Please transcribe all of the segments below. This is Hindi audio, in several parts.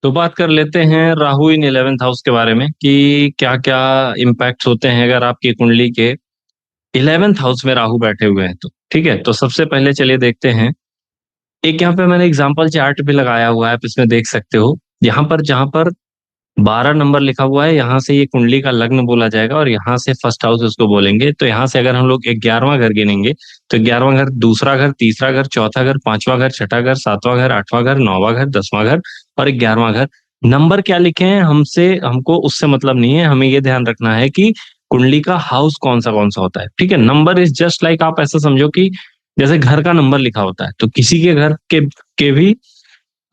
तो बात कर लेते हैं राहु इन 11th हाउस के बारे में कि क्या क्या इम्पैक्ट होते हैं अगर आपकी कुंडली के 11th हाउस में राहु बैठे हुए हैं तो। ठीक है, तो सबसे पहले चलिए देखते हैं। एक यहाँ पे मैंने एग्जांपल चार्ट भी लगाया हुआ है, आप इसमें देख सकते हो। यहाँ पर जहां पर 12 नंबर लिखा हुआ है, यहाँ से ये कुंडली का लग्न बोला जाएगा और यहाँ से फर्स्ट हाउस उसको बोलेंगे। तो यहाँ से अगर हम लोग 11वां घर गिनेंगे तो 11वां घर, दूसरा घर, तीसरा घर, चौथा घर, पांचवा घर, छठा घर, सातवां घर, आठवां घर, नौवां घर, 10वां घर और 11वां घर। नंबर क्या लिखे हैं हमसे, हमको उससे मतलब नहीं है, हमें ये ध्यान रखना है कि कुंडली का हाउस कौन सा होता है। ठीक है, नंबर इज जस्ट लाइक, आप ऐसा समझो कि जैसे घर का नंबर लिखा होता है, तो किसी के घर के भी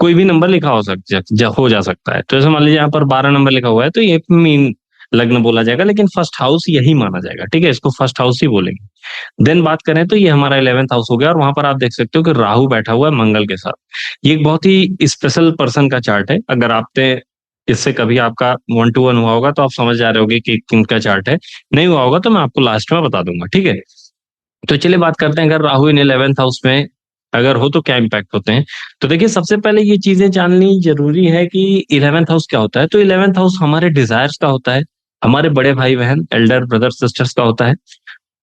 कोई भी नंबर लिखा हो जा सकता है। तो जैसे मान लीजिए यहाँ पर 12 नंबर लिखा हुआ है तो ये मीन लग्न बोला जाएगा, लेकिन फर्स्ट हाउस यही माना जाएगा। ठीक है, इसको फर्स्ट हाउस ही बोलेंगे। देन बात करें तो ये हमारा 11th हाउस हो गया और वहां पर आप देख सकते हो कि राहु बैठा हुआ है मंगल के साथ। ये एक बहुत ही स्पेशल पर्सन का चार्ट है। अगर आपने इससे कभी आपका 1-to-1 हुआ होगा तो आप समझ जा रहे होगे कि किनका चार्ट है। नहीं हुआ होगा तो मैं आपको लास्ट में बता दूंगा। ठीक है, तो चलिए बात करते हैं, अगर राहु इन 11th हाउस में अगर हो तो क्या इम्पैक्ट होते हैं। तो देखिए, सबसे पहले ये चीजें जाननी जरूरी है कि 11th हाउस क्या होता है। तो 11th हाउस हमारे डिजायर्स का होता है, हमारे बड़े भाई बहन, एल्डर ब्रदर सिस्टर्स का होता है।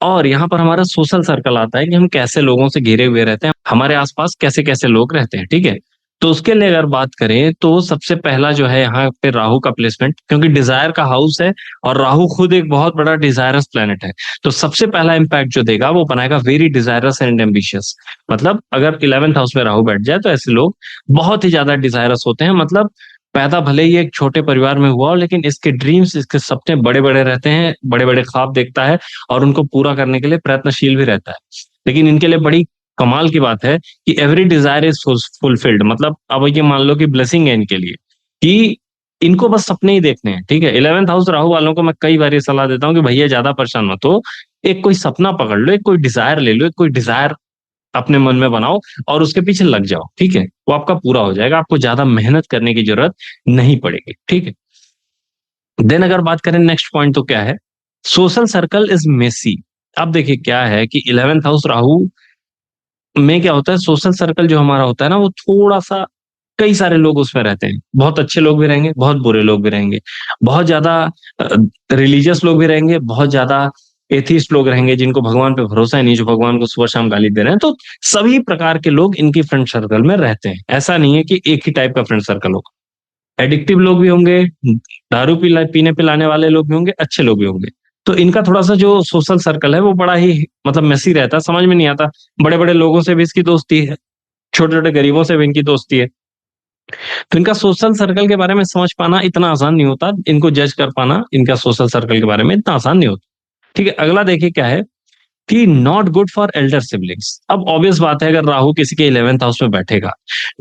और यहाँ पर हमारा सोशल सर्कल आता है कि हम कैसे लोगों से घिरे हुए रहते हैं, हमारे आसपास कैसे कैसे लोग रहते हैं। ठीक है, तो उसके लिए अगर बात करें तो सबसे पहला जो है यहाँ पे राहु का प्लेसमेंट, क्योंकि डिजायर का हाउस है और राहु खुद एक बहुत बड़ा डिजायरस प्लेनेट है। तो सबसे पहला इंपैक्ट जो देगा वो बनाएगा वेरी डिजायरस एंड एम्बिशियस। मतलब अगर 11th हाउस में राहु बैठ जाए तो ऐसे लोग बहुत ही ज्यादा डिजायरस होते हैं। मतलब पैदा भले ही एक छोटे परिवार में हुआ हो, लेकिन इसके ड्रीम्स, इसके सपने बड़े बड़े रहते हैं, बड़े बड़े ख्वाब देखता है और उनको पूरा करने के लिए प्रयत्नशील भी रहता है। लेकिन इनके लिए बड़ी कमाल की बात है कि एवरी डिजायर इज फुलफिल्ड। मतलब अब ये मान लो कि ब्लेसिंग है इनके लिए कि इनको बस सपने ही देखने हैं। ठीक है, 11th हाउस राहु वालों को मैं कई बार ये सलाह देता हूँ कि भैया ज्यादा परेशान मत हो, एक कोई सपना पकड़ लो, एक कोई डिजायर ले लो, एक कोई डिजायर अपने मन में बनाओ और उसके पीछे लग जाओ। ठीक है, वो आपका पूरा हो जाएगा, आपको ज्यादा मेहनत करने की जरूरत नहीं पड़ेगी। ठीक है, देन अगर बात करें नेक्स्ट पॉइंट तो क्या है, सोशल सर्कल इज मेसी। अब देखिए क्या है कि 11th हाउस राहु में क्या होता है, सोशल सर्कल जो हमारा होता है ना, वो थोड़ा सा, कई सारे लोग उसमें रहते हैं। बहुत अच्छे लोग भी रहेंगे, बहुत बुरे लोग भी रहेंगे, बहुत ज्यादा रिलीजियस लोग भी रहेंगे, बहुत ज्यादा एथिस्ट लोग रहेंगे जिनको भगवान पे भरोसा ही नहीं, जो भगवान को सुबह शाम गाली दे रहे हैं। तो सभी प्रकार के लोग इनकी फ्रेंड सर्कल में रहते हैं। ऐसा नहीं है कि एक ही टाइप का फ्रेंड सर्कल होगा। एडिक्टिव लोग भी होंगे, दारू पीने पिलाने वाले लोग भी होंगे, अच्छे लोग भी होंगे। तो इनका थोड़ा सा जो सोशल सर्कल है वो बड़ा ही मतलब मेसी रहता है, समझ में नहीं आता। बड़े बड़े लोगों से भी इसकी दोस्ती है, छोटे छोटे गरीबों से भी इनकी दोस्ती है। तो इनका सोशल सर्कल के बारे में समझ पाना इतना आसान नहीं होता, इनको जज कर पाना इनका सोशल सर्कल के बारे में इतना आसान नहीं होता। ठीक है, अगला देखिए क्या है कि not good for Elder siblings. अब ऑब्वियस बात है, अगर राहु किसी के 11th हाउस में बैठेगा,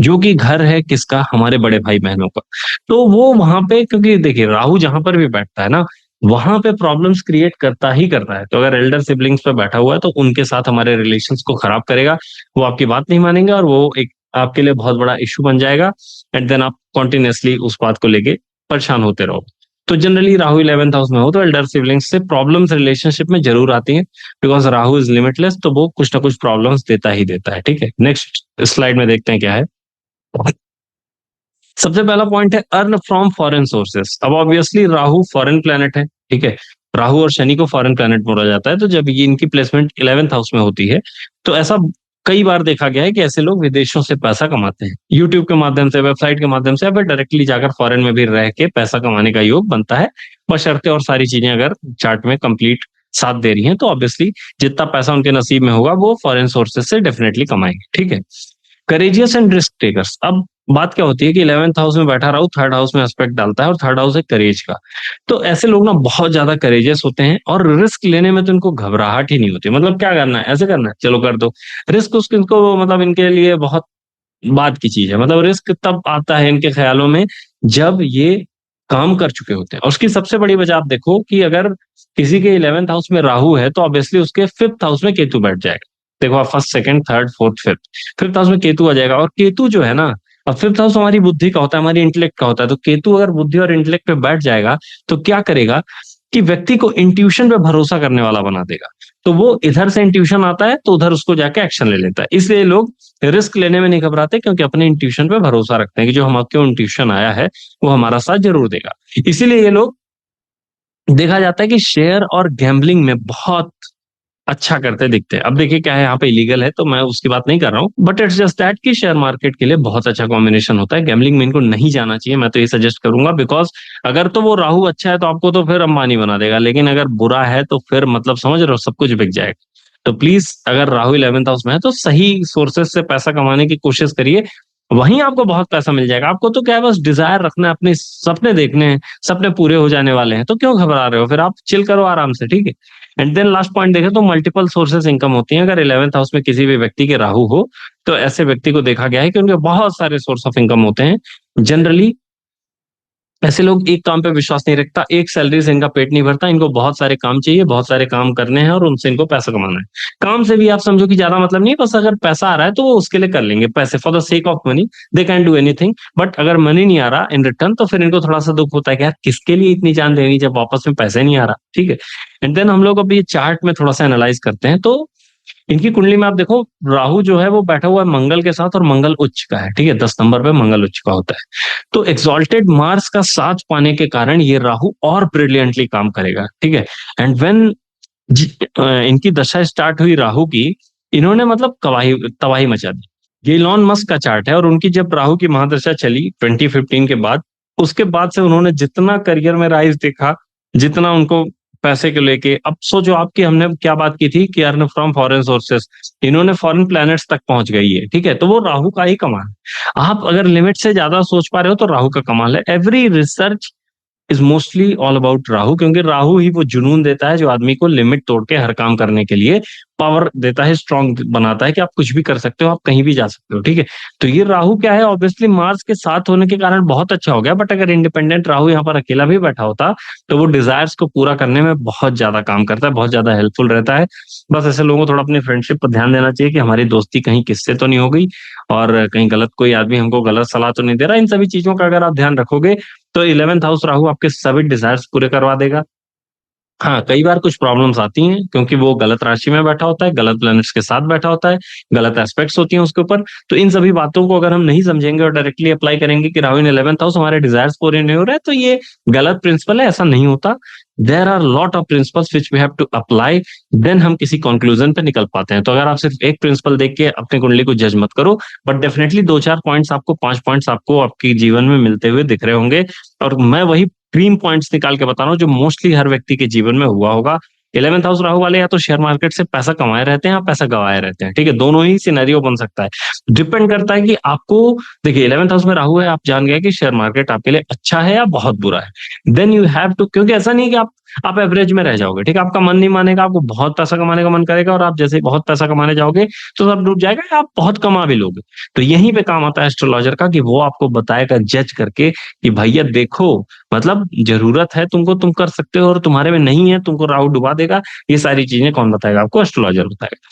जो कि घर है किसका, हमारे बड़े भाई बहनों का, तो वो वहां पे, क्योंकि देखिए राहु जहां पर भी बैठता है ना, वहां पे प्रॉब्लम्स क्रिएट करता ही करता है। तो अगर एल्डर सिबलिंग्स पे बैठा हुआ है तो उनके साथ हमारे रिलेशंस को खराब करेगा, वो आपकी बात नहीं मानेंगे और वो एक आपके लिए बहुत बड़ा इशू बन जाएगा। एंड देन आप कॉन्टिन्यूसली उस बात को लेके परेशान होते रहो। तो जनरली राहु 11th हाउस में हो तो एल्डर सिबलिंग्स से प्रॉब्लम्स रिलेशनशिप में जरूर आती हैं, बिकॉज राहु इज लिमिटलेस, तो वो कुछ ना कुछ प्रॉब्लम्स देता ही देता है। ठीक है, नेक्स्ट स्लाइड में देखते हैं क्या है। सबसे पहला पॉइंट है अर्न फ्रॉम फॉरेन सोर्सेस। अब ऑब्वियसली राहु फॉरेन प्लेनेट है। ठीक है, राहु और शनि को फॉरेन प्लेनेट बोला जाता है। तो जब ये इनकी प्लेसमेंट 11th हाउस में होती है तो ऐसा कई बार देखा गया है कि ऐसे लोग विदेशों से पैसा कमाते हैं, यूट्यूब के माध्यम से, वेबसाइट के माध्यम से, या फिर डायरेक्टली जाकर फॉरेन में भी रह के पैसा कमाने का योग बनता है। बशर्ते और सारी चीजें अगर चार्ट में कंप्लीट साथ दे रही हैं तो ऑब्वियसली जितना पैसा उनके नसीब में होगा वो फॉरेन सोर्सेज से डेफिनेटली कमाएंगे। ठीक है, करेजियस एंड रिस्क टेकर्स। अब बात क्या होती है कि 11th हाउस में बैठा रहा, थर्ड हाउस में एस्पेक्ट डालता है और थर्ड हाउस है करेज का। तो ऐसे लोग ना बहुत ज्यादा करेजियस होते हैं और रिस्क लेने में तो इनको घबराहट ही नहीं होती। मतलब क्या करना है, ऐसे करना है, चलो कर दो। रिस्क उसको इनको मतलब इनके लिए बहुत बात की चीज है। मतलब रिस्क तब आता है इनके ख्यालों में जब ये काम कर चुके होते हैं। और उसकी सबसे बड़ी वजह आप देखो कि अगर किसी के 11th हाउस में राहु है तो ऑब्वियसली उसके 5th हाउस में केतु बैठ जाएगा। देखो आप, first, second, third, fourth, fifth house में केतु आ जाएगा। और केतु जो है ना, अब 5th हाउस हमारी बुद्धि का होता है, हमारी इंटेलेक्ट का होता है। तो केतु अगर बुद्धि और इंटेलेक्ट पे बैठ जाएगा तो क्या करेगा कि व्यक्ति को इंट्यूशन पे भरोसा करने वाला बना देगा। तो वो इधर से इंट्यूशन आता है तो उधर उसको जाके एक्शन ले लेता है। इसलिए लोग रिस्क लेने में नहीं घबराते, क्योंकि अपने इंट्यूशन पे भरोसा रखते हैं कि जो हमको इंट्यूशन आया है वो हमारा साथ जरूर देगा। इसीलिए ये लोग, देखा जाता है कि शेयर और गैम्बलिंग में बहुत अच्छा करते दिखते हैं। अब देखिए क्या है, यहाँ पे इलीगल है तो मैं उसकी बात नहीं कर रहा हूँ, बट इट्स जस्ट दैट कि शेयर मार्केट के लिए बहुत अच्छा कॉम्बिनेशन होता है। गैम्बलिंग में इनको नहीं जाना चाहिए, मैं तो ये सजेस्ट करूंगा, बिकॉज अगर तो वो राहु अच्छा है तो आपको तो फिर अंबानी बना देगा, लेकिन अगर बुरा है तो फिर मतलब समझ रहे हो सब कुछ बिक जाएगा। तो प्लीज, अगर राहु 11th हाउस में है तो सही सोर्सेज से पैसा कमाने की कोशिश करिए, वहीं आपको बहुत पैसा मिल जाएगा। आपको तो क्या है, बस डिजायर रखना है, अपने सपने देखने हैं, सपने पूरे हो जाने वाले हैं, तो क्यों घबरा रहे हो, फिर आप चिल करो आराम से, ठीक है। एंड देन लास्ट पॉइंट देखें तो मल्टीपल सोर्सेस इनकम होती हैं। अगर 11th हाउस में किसी भी व्यक्ति के राहु हो तो ऐसे व्यक्ति को देखा गया है कि उनके बहुत सारे सोर्स ऑफ इनकम होते हैं। जनरली ऐसे लोग एक काम पे विश्वास नहीं रखता, एक सैलरी से इनका पेट नहीं भरता, इनको बहुत सारे काम चाहिए, बहुत सारे काम करने हैं और उनसे इनको पैसा कमाना है। काम से भी आप समझो कि ज्यादा मतलब नहीं है, बस अगर पैसा आ रहा है तो वो उसके लिए कर लेंगे, पैसे for the sake of money they can do anything. But अगर मनी नहीं आ रहा इन रिटर्न तो फिर इनको थोड़ा सा दुख होता है कि यार किसके लिए इतनी जान देनी जब वापस में पैसे नहीं आ रहा, ठीक है। एंड देन हम लोग अभी ये चार्ट में थोड़ा सा एनालाइज करते हैं, तो इनकी कुंडली में आप देखो राहु जो है वो बैठा हुआ है मंगल के साथ, और मंगल उच्च का है, ठीक है, 10 नंबर पे मंगल उच्च का होता है। तो एक्सॉल्टेड मार्स का साथ पाने के कारण ये राहु और ब्रिलियंटली काम करेगा, ठीक है। एंड व्हेन इनकी दशा स्टार्ट हुई राहु की, इन्होंने मतलब तबाही तबाही मचा दी। ये इलॉन मस्क का चार्ट है, और उनकी जब राहु की महादशा चली 2015 के बाद, उसके बाद से उन्होंने जितना करियर में राइज देखा, जितना उनको पैसे को लेके, अब सोचो आपकी, हमने क्या बात की थी कि अर्न फ्रॉम फॉरेन सोर्सेस, इन्होंने फॉरेन प्लैनेट्स तक पहुंच गई है, ठीक है। तो वो राहु का ही कमाल है। आप अगर लिमिट से ज्यादा सोच पा रहे हो तो राहु का कमाल है। Every research is mostly all about Rahu, क्योंकि राहु ही वो जुनून देता है जो आदमी को लिमिट तोड़ के हर काम करने के लिए पावर देता है, स्ट्रांग बनाता है कि आप कुछ भी कर सकते हो, आप कहीं भी जा सकते हो, ठीक है। तो ये राहु क्या है, ऑब्वियसली मार्स के साथ होने के कारण बहुत अच्छा हो गया, बट अगर इंडिपेंडेंट राहु यहाँ पर अकेला भी बैठा होता तो वो डिजायर्स को पूरा करने में बहुत ज्यादा काम करता है, बहुत ज्यादा हेल्पफुल रहता है। बस ऐसे लोगों को थोड़ा अपनी फ्रेंडशिप पर ध्यान देना चाहिए कि हमारी दोस्ती कहीं किससे तो नहीं हो गई, और कहीं गलत कोई आदमी हमको गलत सलाह तो नहीं दे रहा। इन सभी चीजों का अगर आप ध्यान रखोगे तो 11th हाउस राहु आपके सभी डिजायर्स पूरे करवा देगा। हाँ, कई बार कुछ प्रॉब्लम्स आती हैं क्योंकि वो गलत राशि में बैठा होता है, गलत प्लैनेट्स के साथ बैठा होता है, गलत एस्पेक्ट्स होती हैं उसके ऊपर। तो इन सभी बातों को अगर हम नहीं समझेंगे और डायरेक्टली अप्लाई करेंगे कि राहु इन 11th हाउस हमारे डिजायर्स पूरे नहीं हो रहे हैं, तो ये गलत प्रिंसिपल है, ऐसा नहीं होता। There are lot of principles which we have to apply, then हम किसी कंक्लूजन पे निकल पाते हैं। तो अगर आप सिर्फ एक प्रिंसिपल देख के अपनी कुंडली को जज मत करो, बट डेफिनेटली 2-4 पॉइंट्स आपको, 5 पॉइंट्स आपको आपके जीवन में मिलते हुए दिख रहे होंगे। और मैं वही क्रीम पॉइंट्स निकाल के बता रहा हूँ जो मोस्टली हर व्यक्ति के जीवन में हुआ होगा। 11th हाउस राहु वाले या तो शेयर मार्केट से पैसा कमाए रहते हैं या पैसा गवाए रहते हैं, ठीक है, दोनों ही सिनेरियो बन सकता है। डिपेंड करता है कि आपको, देखिए 11th हाउस में राहु है, आप जान गए कि शेयर मार्केट आपके लिए अच्छा है या बहुत बुरा है। देन यू हैव टू, क्योंकि ऐसा नहीं है कि आप एवरेज में रह जाओगे, ठीक है, आपका मन नहीं मानेगा, आपको बहुत पैसा कमाने का मन करेगा, और आप जैसे ही बहुत पैसा कमाने जाओगे तो सब डूब जाएगा, या आप बहुत कमा भी लोगे। तो यहीं पे काम आता है एस्ट्रोलॉजर का, कि वो आपको बताएगा जज करके कि भैया देखो, मतलब जरूरत है तुमको, तुम कर सकते हो, और तुम्हारे में नहीं है, तुमको राहु डुबा देगा। ये सारी चीजें कौन बताएगा आपको? एस्ट्रोलॉजर बताएगा,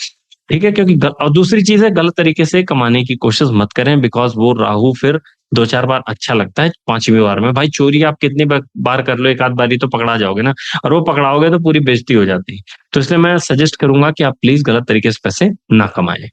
ठीक है। क्योंकि और दूसरी चीज है, गलत तरीके से कमाने की कोशिश मत करें, बिकॉज वो राहु फिर 2-4 बार अच्छा लगता है, 5वीं बार में भाई चोरी आप कितनी बार कर लो, एक आध बारी तो पकड़ा जाओगे ना, और वो पकड़ाओगे तो पूरी बेइज्जती हो जाती है। तो इसलिए मैं सजेस्ट करूंगा कि आप प्लीज गलत तरीके से पैसे ना कमाएं।